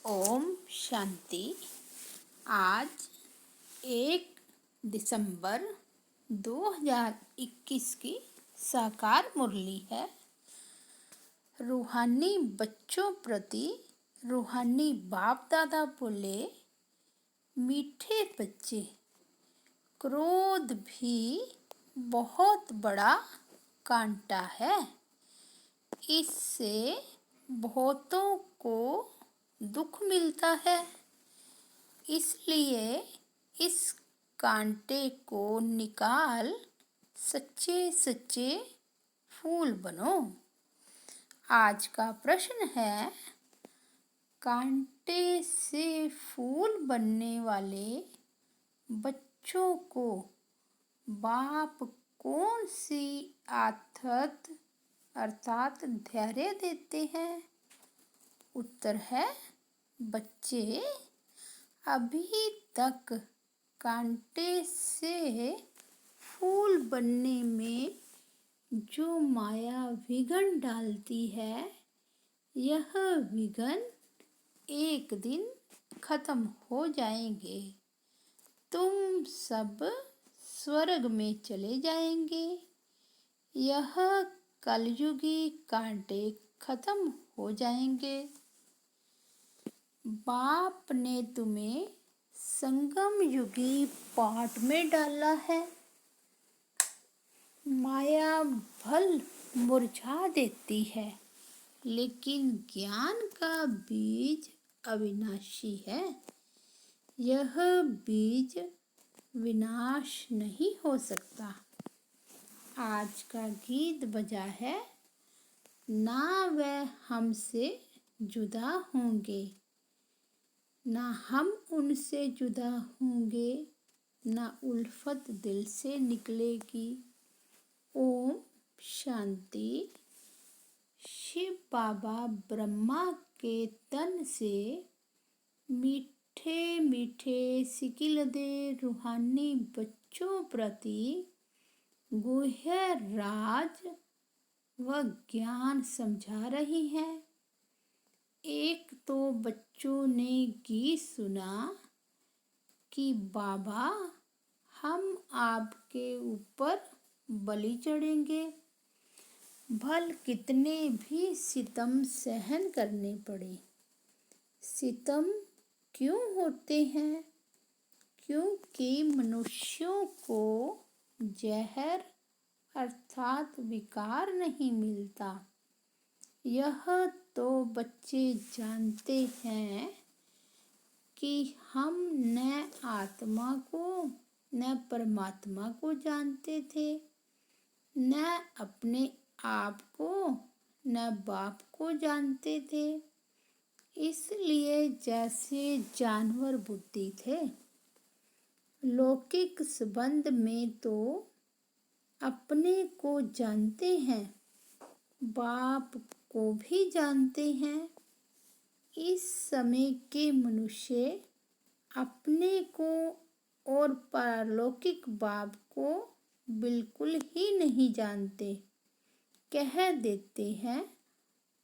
ओम शांति। आज 1 दिसंबर 2021 की साकार मुरली है। रूहानी बच्चों प्रति रूहानी बाप दादा बोले, मीठे बच्चे, क्रोध भी बहुत बड़ा कांटा है। इससे बहुतों को दुख मिलता है। इसलिए इस कांटे को निकाल सच्चे सच्चे फूल बनो। आज का प्रश्न है, कांटे से फूल बनने वाले बच्चों को बाप कौन सी आदत अर्थात धैर्य देते हैं? उत्तर है, बच्चे अभी तक कांटे से फूल बनने में जो माया विघन डालती है, यह विघन एक दिन खत्म हो जाएंगे। तुम सब स्वर्ग में चले जाएंगे। यह कलयुगी कांटे खत्म हो जाएंगे। बाप ने तुम्हें संगम युगी पाठ में डाला है। माया भल मुरझा देती है, लेकिन ज्ञान का बीज अविनाशी है। यह बीज विनाश नहीं हो सकता। आज का गीत बजा है, ना वह हमसे जुदा होंगे, ना हम उनसे जुदा होंगे, ना उल्फत दिल से निकलेगी। ओम शांति। शिव बाबा ब्रह्मा के तन से मीठे मीठे सिकिलदे रूहानी बच्चों प्रति गुह्य राज व ज्ञान समझा रही हैं। एक तो बच्चों ने गीत सुना कि बाबा, हम आपके ऊपर बलि चढ़ेंगे, भल कितने भी सितम सहन करने पड़े। सितम क्यों होते हैं? क्योंकि मनुष्यों को जहर अर्थात विकार नहीं मिलता। यह तो बच्चे जानते हैं कि हम न आत्मा को न परमात्मा को जानते थे, न अपने आप को न बाप को जानते थे। इसलिए जैसे जानवर बुद्धि थे। लौकिक संबंध में तो अपने को जानते हैं, बाप को भी जानते हैं। इस समय के मनुष्य अपने को और पारलौकिक बाप को बिल्कुल ही नहीं जानते। कह देते हैं,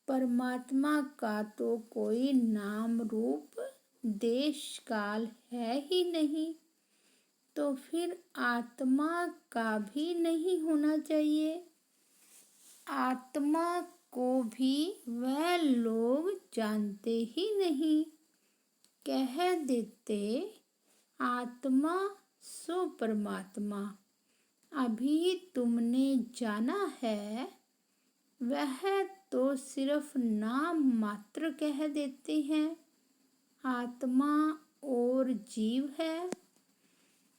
परमात्मा का तो कोई नाम रूप देश काल है ही नहीं, तो फिर आत्मा का भी नहीं होना चाहिए। आत्मा को भी वह लोग जानते ही नहीं। कह देते, आत्मा सो परमात्मा। अभी तुमने जाना है, वह तो सिर्फ नाम मात्र कह देते हैं। आत्मा और जीव है।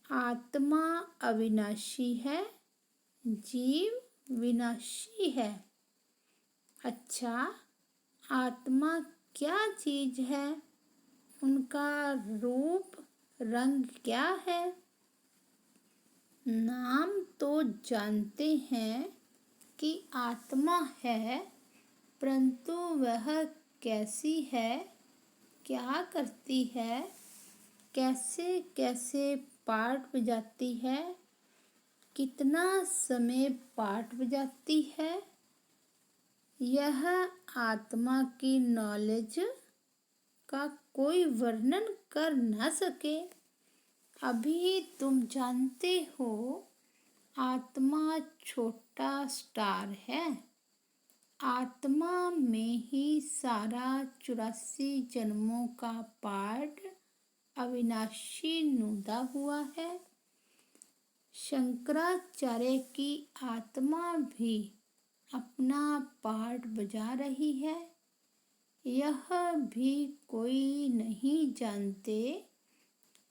आत्मा अविनाशी है, जीव विनाशी है। अच्छा, आत्मा क्या चीज है? उनका रूप रंग क्या है? नाम तो जानते हैं कि आत्मा है, परंतु वह कैसी है, क्या करती है, कैसे कैसे पाठ बजाती है, कितना समय पाठ बजाती है, यह आत्मा की नॉलेज का कोई वर्णन कर न सके। अभी तुम जानते हो, आत्मा छोटा स्टार है। आत्मा में ही सारा 84 जन्मों का पाठ अविनाशी नुदा हुआ है। शंकराचार्य की आत्मा भी अपना पाठ बजा रही है। यह भी कोई नहीं जानते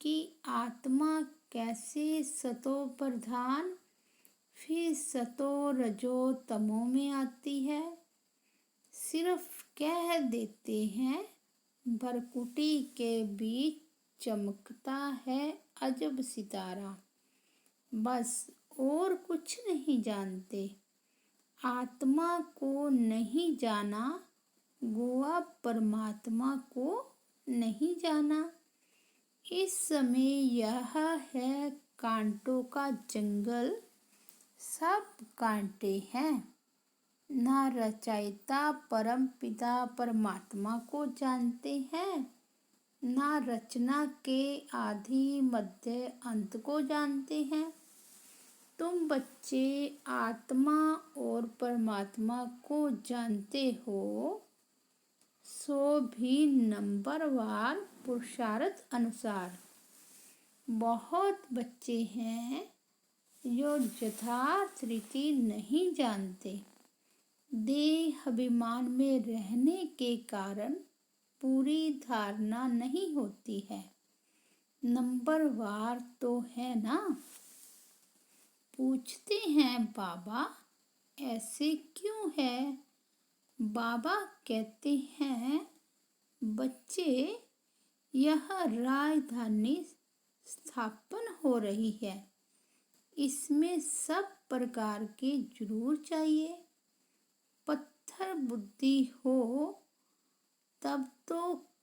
कि आत्मा कैसे सतो प्रधान फिर सतो रजो तमो में आती है। सिर्फ कह देते हैं, भरकुटी के बीच चमकता है अजब सितारा। बस और कुछ नहीं जानते। आत्मा को नहीं जाना, गोवा परमात्मा को नहीं जाना। इस समय यह है कांटों का जंगल, सब कांटे हैं। ना रचयिता परम पिता परमात्मा को जानते हैं, ना रचना के आदि मध्य अंत को जानते हैं। तुम बच्चे आत्मा और परमात्मा को जानते हो, सो भी नंबरवार पुरुषार्थ अनुसार। बहुत बच्चे हैं जो यथार्थ रीति नहीं जानते। देह अभिमान में रहने के कारण पूरी धारणा नहीं होती है। नंबरवार तो है ना। पूछते हैं, बाबा ऐसे क्यों है? बाबा कहते हैं, बच्चे यह राजधानी स्थापन हो रही है, इसमें सब प्रकार के जरूर चाहिए। पत्थर बुद्धि हो तब तो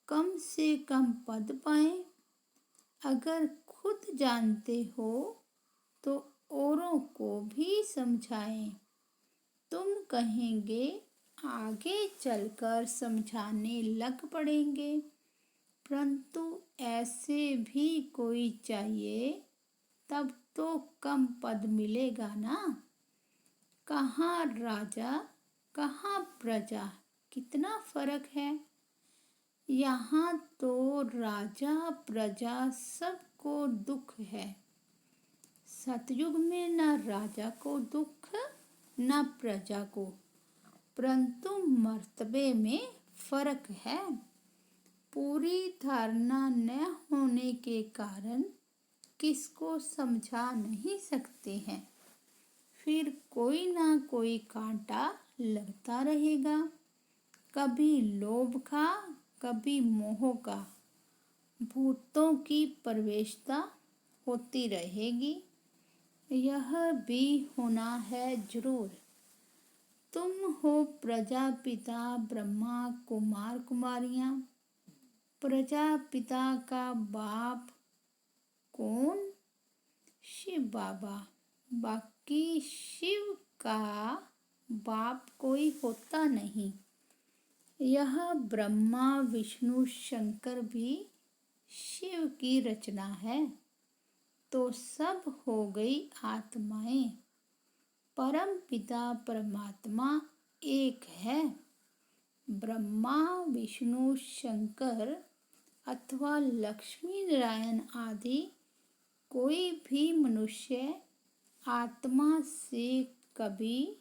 कम से कम पद पाए। अगर खुद जानते हो तो औरों को भी समझाएं। तुम कहेंगे आगे चलकर समझाने लग पड़ेंगे, परंतु ऐसे भी कोई चाहिए, तब तो कम पद मिलेगा ना। कहाँ राजा कहाँ प्रजा, कितना फर्क है। यहाँ तो राजा प्रजा सबको दुख है। सतयुग में न राजा को दुख न प्रजा को, परंतु मर्तबे में फर्क है। पूरी धारणा न होने के कारण किसको समझा नहीं सकते हैं। फिर कोई ना कोई कांटा लगता रहेगा, कभी लोभ का, कभी मोह का। भूतों की प्रवेशता होती रहेगी। यह भी होना है जरूर। तुम हो प्रजापिता ब्रह्मा कुमार कुमारियाँ। प्रजापिता का बाप कौन? शिव बाबा। बाकी शिव का बाप कोई होता नहीं। यह ब्रह्मा विष्णु शंकर भी शिव की रचना है। तो सब हो गई आत्माएं। परम पिता परमात्मा एक है। ब्रह्मा विष्णु शंकर अथवा लक्ष्मी नारायण आदि कोई भी मनुष्य आत्मा से कभी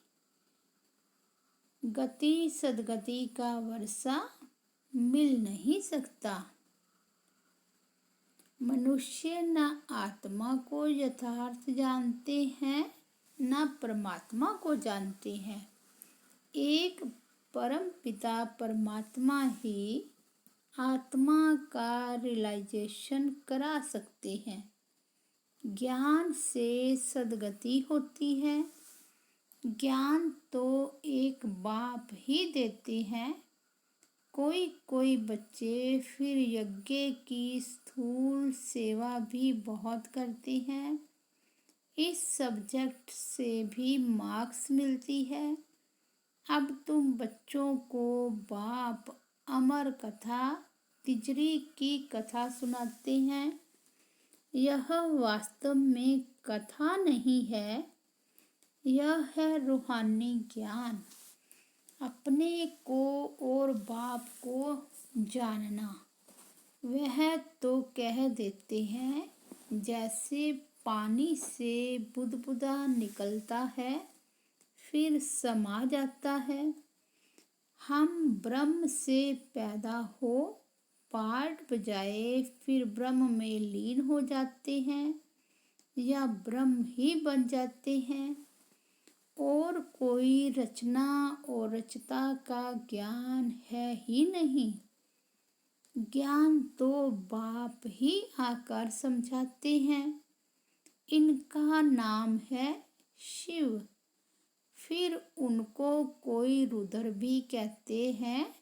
गति सदगति का वर्षा मिल नहीं सकता। मनुष्य न आत्मा को यथार्थ जानते हैं, न परमात्मा को जानते हैं। एक परम पिता परमात्मा ही आत्मा का रियलाइजेशन करा सकते हैं। ज्ञान से सदगति होती है। ज्ञान तो एक बाप ही देते हैं। कोई कोई बच्चे फिर यज्ञ की स्थूल सेवा भी बहुत करते हैं। इस सब्जेक्ट से भी मार्क्स मिलती है। अब तुम बच्चों को बाप अमर कथा तिजरी की कथा सुनाते हैं। यह वास्तव में कथा नहीं है, यह है रूहानी ज्ञान, अपने को और बाप को जानना। वह तो कह देते हैं जैसे पानी से बुदबुदा निकलता है फिर समा जाता है। हम ब्रह्म से पैदा हो पाठ बजाए फिर ब्रह्म में लीन हो जाते हैं या ब्रह्म ही बन जाते हैं, और कोई रचना और रचता का ज्ञान है ही नहीं। ज्ञान तो बाप ही आकर समझाते हैं। इनका नाम है शिव। फिर उनको कोई रुद्र भी कहते हैं,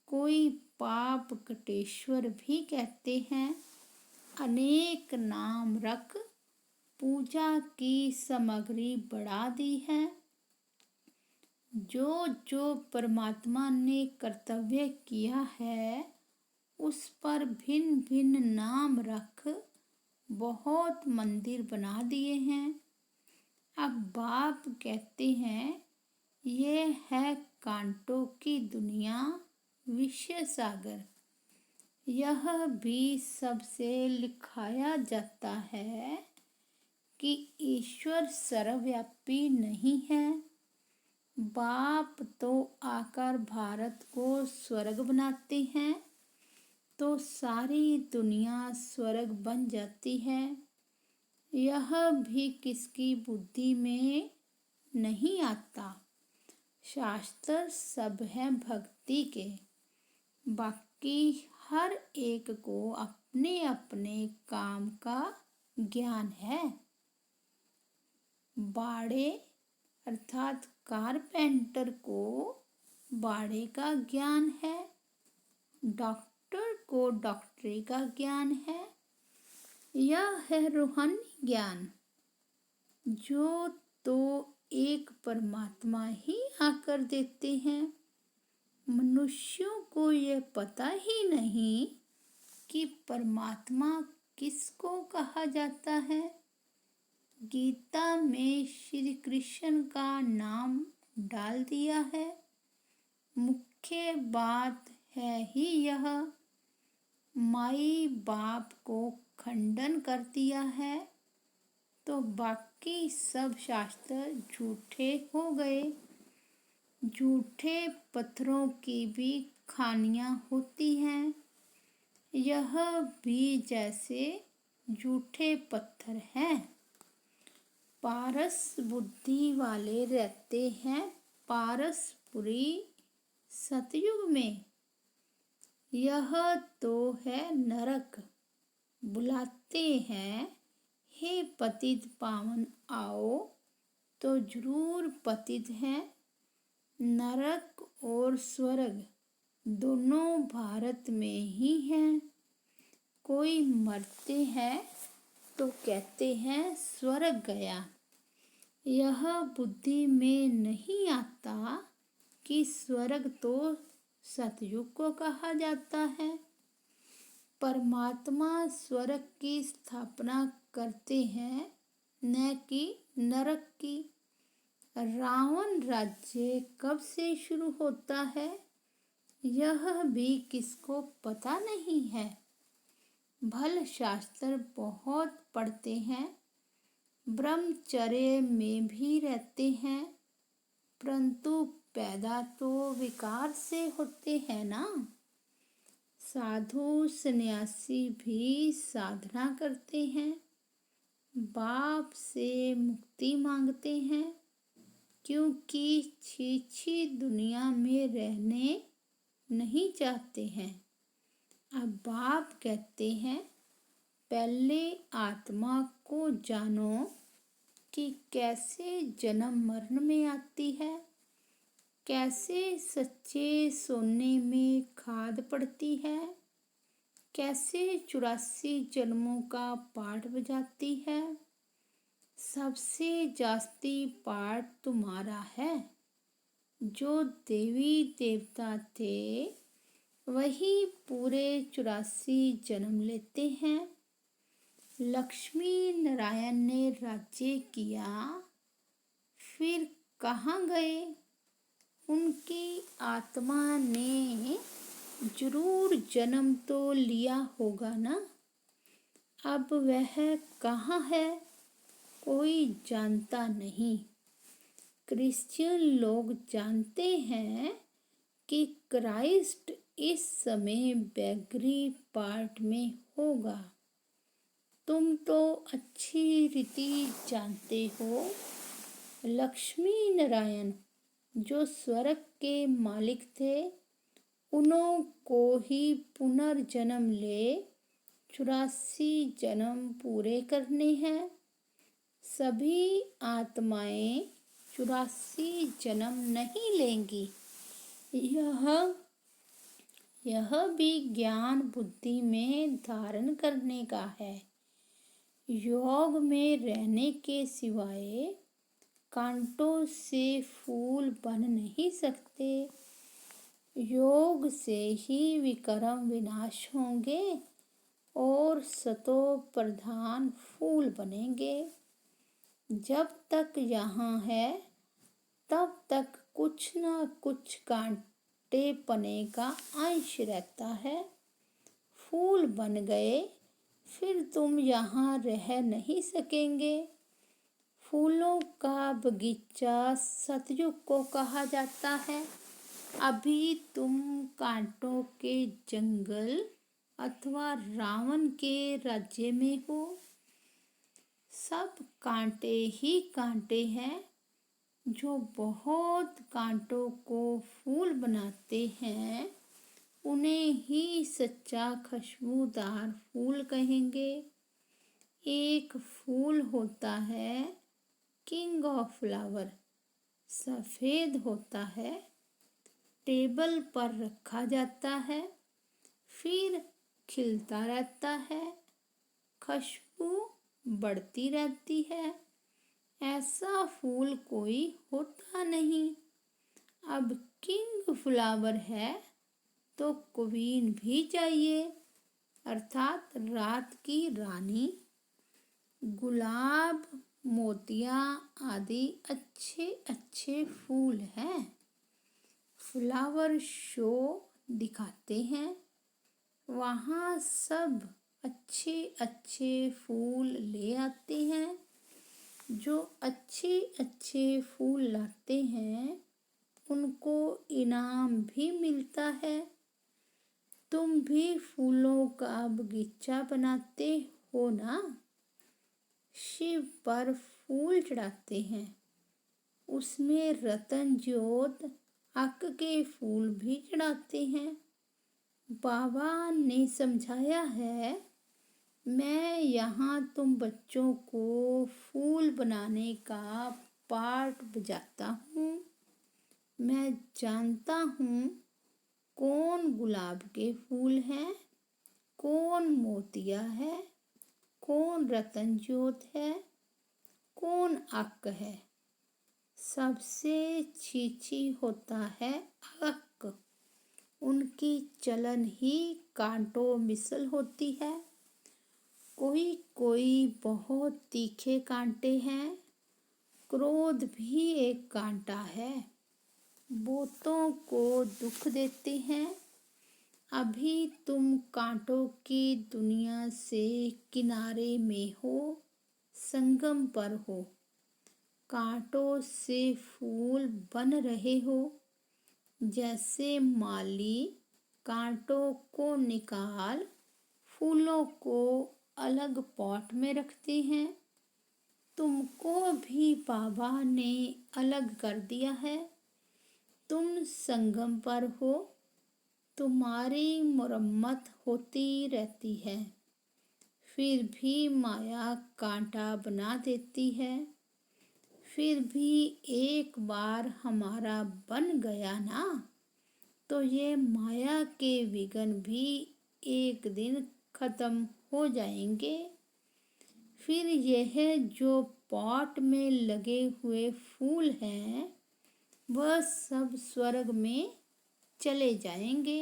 कोई पाप कटेश्वर भी कहते हैं। अनेक नाम रख पूजा की सामग्री बढ़ा दी है। जो जो परमात्मा ने कर्तव्य किया है उस पर भिन्न भिन्न नाम रख बहुत मंदिर बना दिए हैं। अब बाप कहते हैं ये है कांटों की दुनिया, विषय सागर। यह भी सबसे लिखाया जाता है कि ईश्वर सर्वव्यापी नहीं है। बाप तो आकर भारत को स्वर्ग बनाते हैं तो सारी दुनिया स्वर्ग बन जाती है। यह भी किसकी बुद्धि में नहीं आता। शास्त्र सब है भक्ति के, बाकी हर एक को अपने अपने काम का ज्ञान है। बाड़े अर्थात कारपेंटर को बाड़े का ज्ञान है, डॉक्टर को डॉक्टरी का ज्ञान है। यह है रूहानी ज्ञान, जो तो एक परमात्मा ही आकर देते हैं। मनुष्यों को यह पता ही नहीं कि परमात्मा किसको कहा जाता है। गीता में श्री कृष्ण का नाम डाल दिया है। मुख्य बात है ही यह। माई बाप को खंडन कर दिया है तो बाकी सब शास्त्र झूठे हो गए। झूठे पत्थरों की भी खानियाँ होती हैं। यह भी जैसे झूठे पत्थर हैं। पारस बुद्धि वाले रहते हैं पारसपुरी सतयुग में। यह तो है नरक। बुलाते हैं हे पतित पावन आओ, तो जरूर पतित हैं। नरक और स्वर्ग दोनों भारत में ही हैं। कोई मरते हैं तो कहते हैं स्वर्ग गया। यह बुद्धि में नहीं आता कि स्वर्ग तो सतयुग को कहा जाता है। परमात्मा स्वर्ग की स्थापना करते हैं, न कि नरक की। रावण राज्य कब से शुरू होता है यह भी किसको पता नहीं है। भल शास्त्र बहुत पढ़ते हैं, ब्रह्मचर्य में भी रहते हैं, परंतु पैदा तो विकार से होते हैं ना। साधु सन्यासी भी साधना करते हैं, बाप से मुक्ति मांगते हैं, क्योंकि छीछी दुनिया में रहने नहीं चाहते हैं। अब बाप कहते हैं पहले आत्मा को जानो कि कैसे जन्म मरण में आती है, कैसे सच्चे सोने में खाद पड़ती है, कैसे 84 जन्मों का पाठ बजाती है। सबसे जास्ती पाठ तुम्हारा है। जो देवी देवता थे वही पूरे 84 जन्म लेते हैं। लक्ष्मी नारायण ने राज्य किया, फिर कहाँ गए? उनकी आत्मा ने जरूर जन्म तो लिया होगा ना। अब वह कहाँ है? कोई जानता नहीं। क्रिश्चियन लोग जानते हैं कि क्राइस्ट इस समय बेगरी पार्ट में होगा। तुम तो अच्छी रीति जानते हो। लक्ष्मी नारायण जो स्वर्ग के मालिक थे, उन्हों को ही पुनर्जन्म ले 84 जन्म पूरे करने हैं। सभी आत्माएं 84 जन्म नहीं लेंगी। यह भी ज्ञान बुद्धि में धारण करने का है। योग में रहने के सिवाय कांटों से फूल बन नहीं सकते। योग से ही विकर्म विनाश होंगे और सतो प्रधान फूल बनेंगे। जब तक यहाँ है तब तक कुछ न कुछ कांटे पने का अंश रहता है। फूल बन गए फिर तुम यहाँ रह नहीं सकेंगे। फूलों का बगीचा सतयुग को कहा जाता है। अभी तुम कांटों के जंगल अथवा रावण के राज्य में हो। सब कांटे ही कांटे हैं। जो बहुत कांटों को फूल बनाते हैं, उन्हें ही सच्चा खुशबूदार फूल कहेंगे। एक फूल होता है किंग ऑफ फ्लावर, सफ़ेद होता है, टेबल पर रखा जाता है, फिर खिलता रहता है, खुशबू बढ़ती रहती है। ऐसा फूल कोई होता नहीं। अब किंग फ्लावर है तो क्वीन भी चाहिए, अर्थात रात की रानी। गुलाब, मोतिया आदि अच्छे अच्छे फूल हैं। फ्लावर शो दिखाते हैं, वहाँ सब अच्छे अच्छे फूल ले आते हैं। जो अच्छे अच्छे फूल लाते हैं उनको इनाम भी मिलता है। तुम भी फूलों का बगीचा बनाते हो ना। शिव पर फूल चढ़ाते हैं, उसमें रतन ज्योत अक के फूल भी चढ़ाते हैं। बाबा ने समझाया है, मैं यहाँ तुम बच्चों को फूल बनाने का पाठ बजाता हूँ। मैं जानता हूँ कौन गुलाब के फूल हैं, कौन मोतिया है, कौन रतन ज्योत है, कौन अक है। सबसे छीछी होता है अक। उनकी चलन ही कांटों मिसल होती है। कोई कोई बहुत तीखे कांटे हैं। क्रोध भी एक कांटा है, बहुतों को दुख देते हैं। अभी तुम कांटों की दुनिया से किनारे में हो, संगम पर हो। कांटों से फूल बन रहे हो। जैसे माली कांटों को निकाल फूलों को अलग पॉट में रखते हैं, तुमको भी बाबा ने अलग कर दिया है। तुम संगम पर हो, तुम्हारी मुरम्मत होती रहती है, फिर भी माया कांटा बना देती है। फिर भी एक बार हमारा बन गया ना, तो ये माया के विघ्न भी एक दिन खत्म हो जाएंगे। फिर यह जो पॉट में लगे हुए फूल हैं, वह सब स्वर्ग में चले जाएंगे।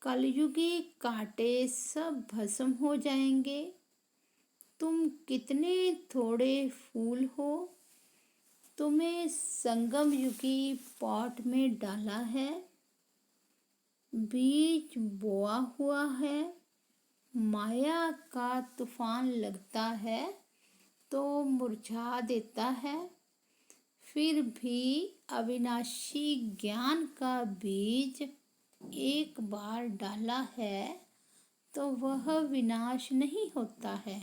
कलयुगी कांटे सब भस्म हो जाएंगे। तुम कितने थोड़े फूल हो, तुम्हें संगम युगी पॉट में डाला है। बीज बोआ हुआ है, माया का तूफान लगता है तो मुरझा देता है। फिर भी अविनाशी ज्ञान का बीज एक बार डाला है तो वह विनाश नहीं होता है।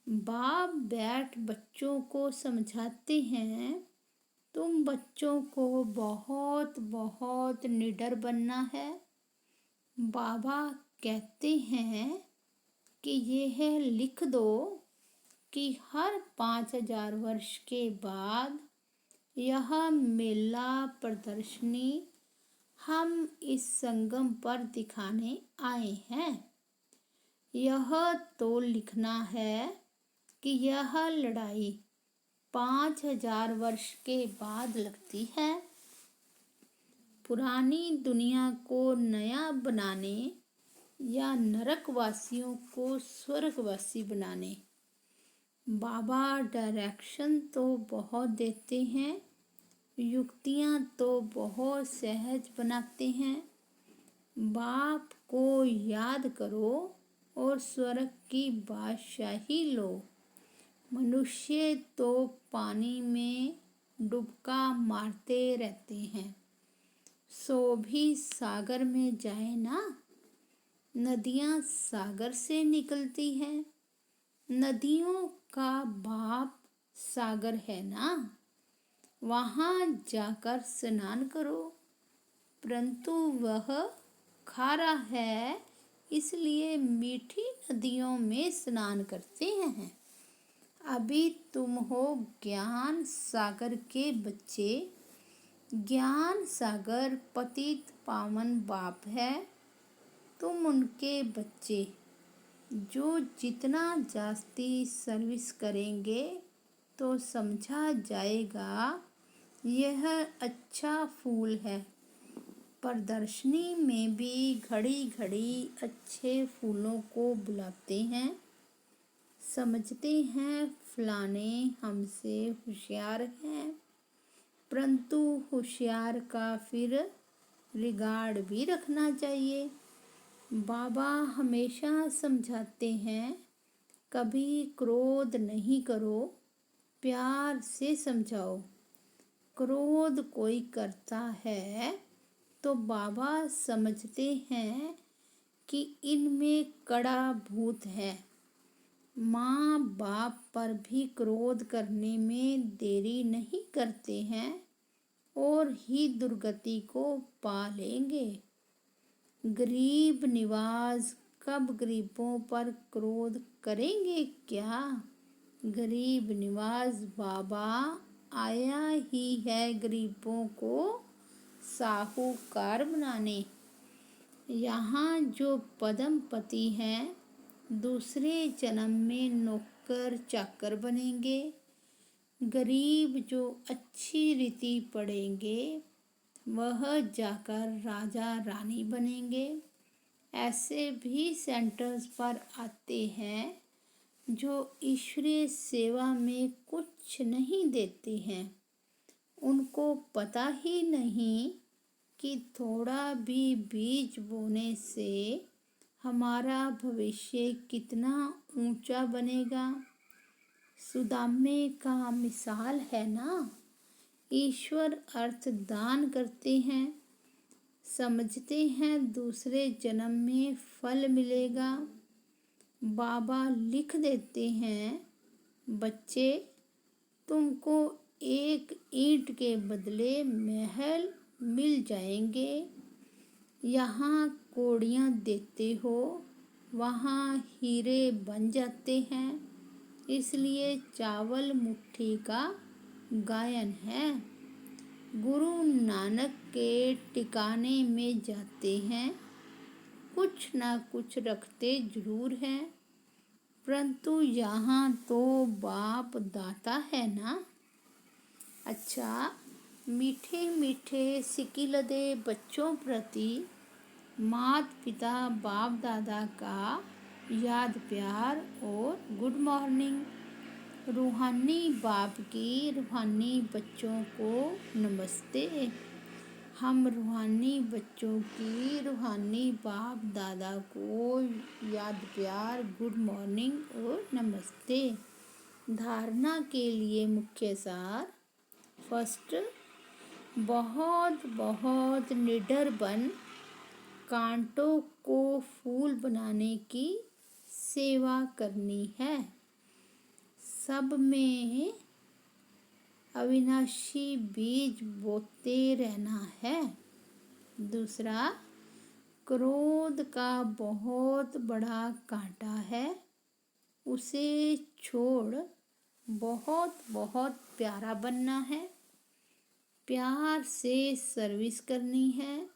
बाप बैठ बच्चों को समझाते हैं, तुम बच्चों को बहुत बहुत निडर बनना है। बाबा कहते हैं कि यह लिख दो कि हर 5000 वर्ष के बाद यह मेला प्रदर्शनी हम इस संगम पर दिखाने आए हैं। यह तो लिखना है कि यह लड़ाई 5000 वर्ष के बाद लगती है। पुरानी दुनिया को नया बनाने या नरकवासियों को स्वर्गवासी बनाने। बाबा डायरेक्शन तो बहुत देते हैं, युक्तियाँ तो बहुत सहज बनाते हैं। बाप को याद करो और स्वर्ग की बादशाही लो। मनुष्य तो पानी में डुबका मारते रहते हैं, सो भी सागर में जाए ना। नदियाँ सागर से निकलती हैं, नदियों का बाप सागर है ना। वहाँ जाकर स्नान करो, परंतु वह खारा है, इसलिए मीठी नदियों में स्नान करते हैं। अभी तुम हो ज्ञान सागर के बच्चे। ज्ञान सागर पतित पावन बाप है, तुम उनके बच्चे। जो जितना जास्ती सर्विस करेंगे तो समझा जाएगा यह अच्छा फूल है। प्रदर्शनी में भी घड़ी घड़ी अच्छे फूलों को बुलाते हैं, समझते हैं फलाने हमसे होशियार हैं, परंतु होशियार का फिर रिगार्ड भी रखना चाहिए। बाबा हमेशा समझाते हैं, कभी क्रोध नहीं करो, प्यार से समझाओ। क्रोध कोई करता है तो बाबा समझते हैं कि इनमें कड़ा भूत है। माँ बाप पर भी क्रोध करने में देरी नहीं करते हैं और ही दुर्गति को पा लेंगे। गरीब निवाज कब गरीबों पर क्रोध करेंगे क्या? गरीब निवाज बाबा आया ही है गरीबों को साहूकार बनाने। यहाँ जो पदमपति हैं दूसरे जन्म में नौकर चाकर बनेंगे। गरीब जो अच्छी रीति पढ़ेंगे वह जाकर राजा रानी बनेंगे। ऐसे भी सेंटर्स पर आते हैं जो ईश्वरीय सेवा में कुछ नहीं देते हैं। उनको पता ही नहीं कि थोड़ा भी बीज बोने से हमारा भविष्य कितना ऊंचा बनेगा। सुदामे का मिसाल है ना। ईश्वर अर्थ दान करते हैं, समझते हैं दूसरे जन्म में फल मिलेगा। बाबा लिख देते हैं, बच्चे तुमको एक ईंट के बदले महल मिल जाएंगे। यहाँ कौड़ियाँ देते हो, वहाँ हीरे बन जाते हैं। इसलिए चावल मुट्ठी का गायन है। गुरु नानक के टिकाने में जाते हैं, कुछ ना कुछ रखते जरूर हैं, परंतु यहाँ तो बाप दाता है ना। अच्छा, मीठे मीठे सिकिलदे बच्चों प्रति माता पिता बाप दादा का याद प्यार और गुड मॉर्निंग। रूहानी बाप की रूहानी बच्चों को नमस्ते। हम रूहानी बच्चों की रूहानी बाप दादा को याद प्यार गुड मॉर्निंग और नमस्ते। धारणा के लिए मुख्य सार। फर्स्ट, बहुत बहुत निडर बन कांटों को फूल बनाने की सेवा करनी है। सब में अविनाशी बीज बोते रहना है। दूसरा, क्रोध का बहुत बड़ा कांटा है, उसे छोड़ बहुत बहुत प्यारा बनना है। प्यार से सर्विस करनी है।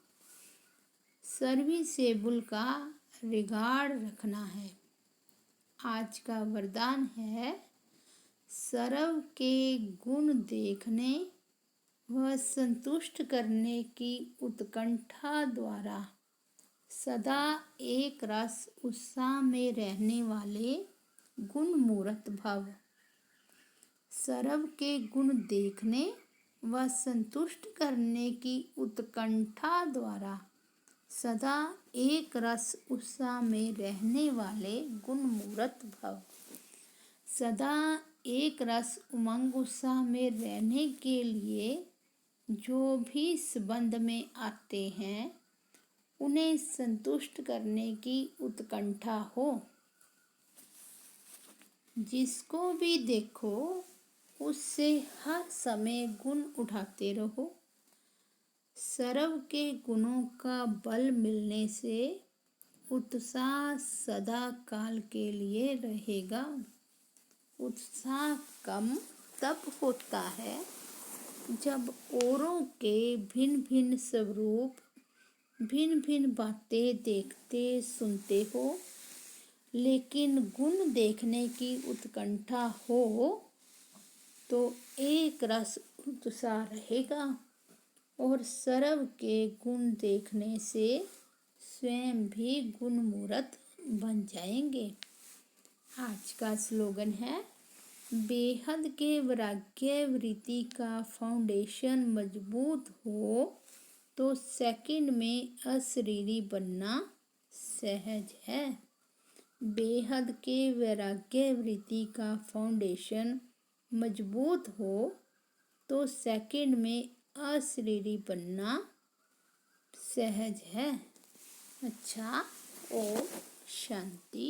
सर्विसेबल का रिगार्ड रखना है। आज का वरदान है, सर्व के गुण देखने व संतुष्ट करने की उत्कंठा द्वारा सदा एक रस उत्साह में रहने वाले गुण मूर्त भव। सर्व के गुण देखने व संतुष्ट करने की उत्कंठा द्वारा सदा एक रस उत्साह में रहने वाले गुण मूर्त भव। सदा एक रस उमंग उत्साह में रहने के लिए जो भी संबंध में आते हैं उन्हें संतुष्ट करने की उत्कंठा हो। जिसको भी देखो उससे हर समय गुण उठाते रहो। सर्व के गुणों का बल मिलने से उत्साह सदा काल के लिए रहेगा। उत्साह कम तब होता है जब औरों के भिन्न भिन्न स्वरूप, भिन्न भिन्न बातें देखते सुनते हो, लेकिन गुण देखने की उत्कंठा हो तो एक रस उत्साह रहेगा और सर्व के गुण देखने से स्वयं भी गुण मूर्त बन जाएंगे। आज का स्लोगन है, बेहद के वैराग्य वृत्ति का फाउंडेशन मजबूत हो तो सेकंड में अशरीरी बनना सहज है। बेहद के वैराग्य वृत्ति का फाउंडेशन मजबूत हो तो सेकंड में अशरीरी बनना सहज है। अच्छा, ओम शांति।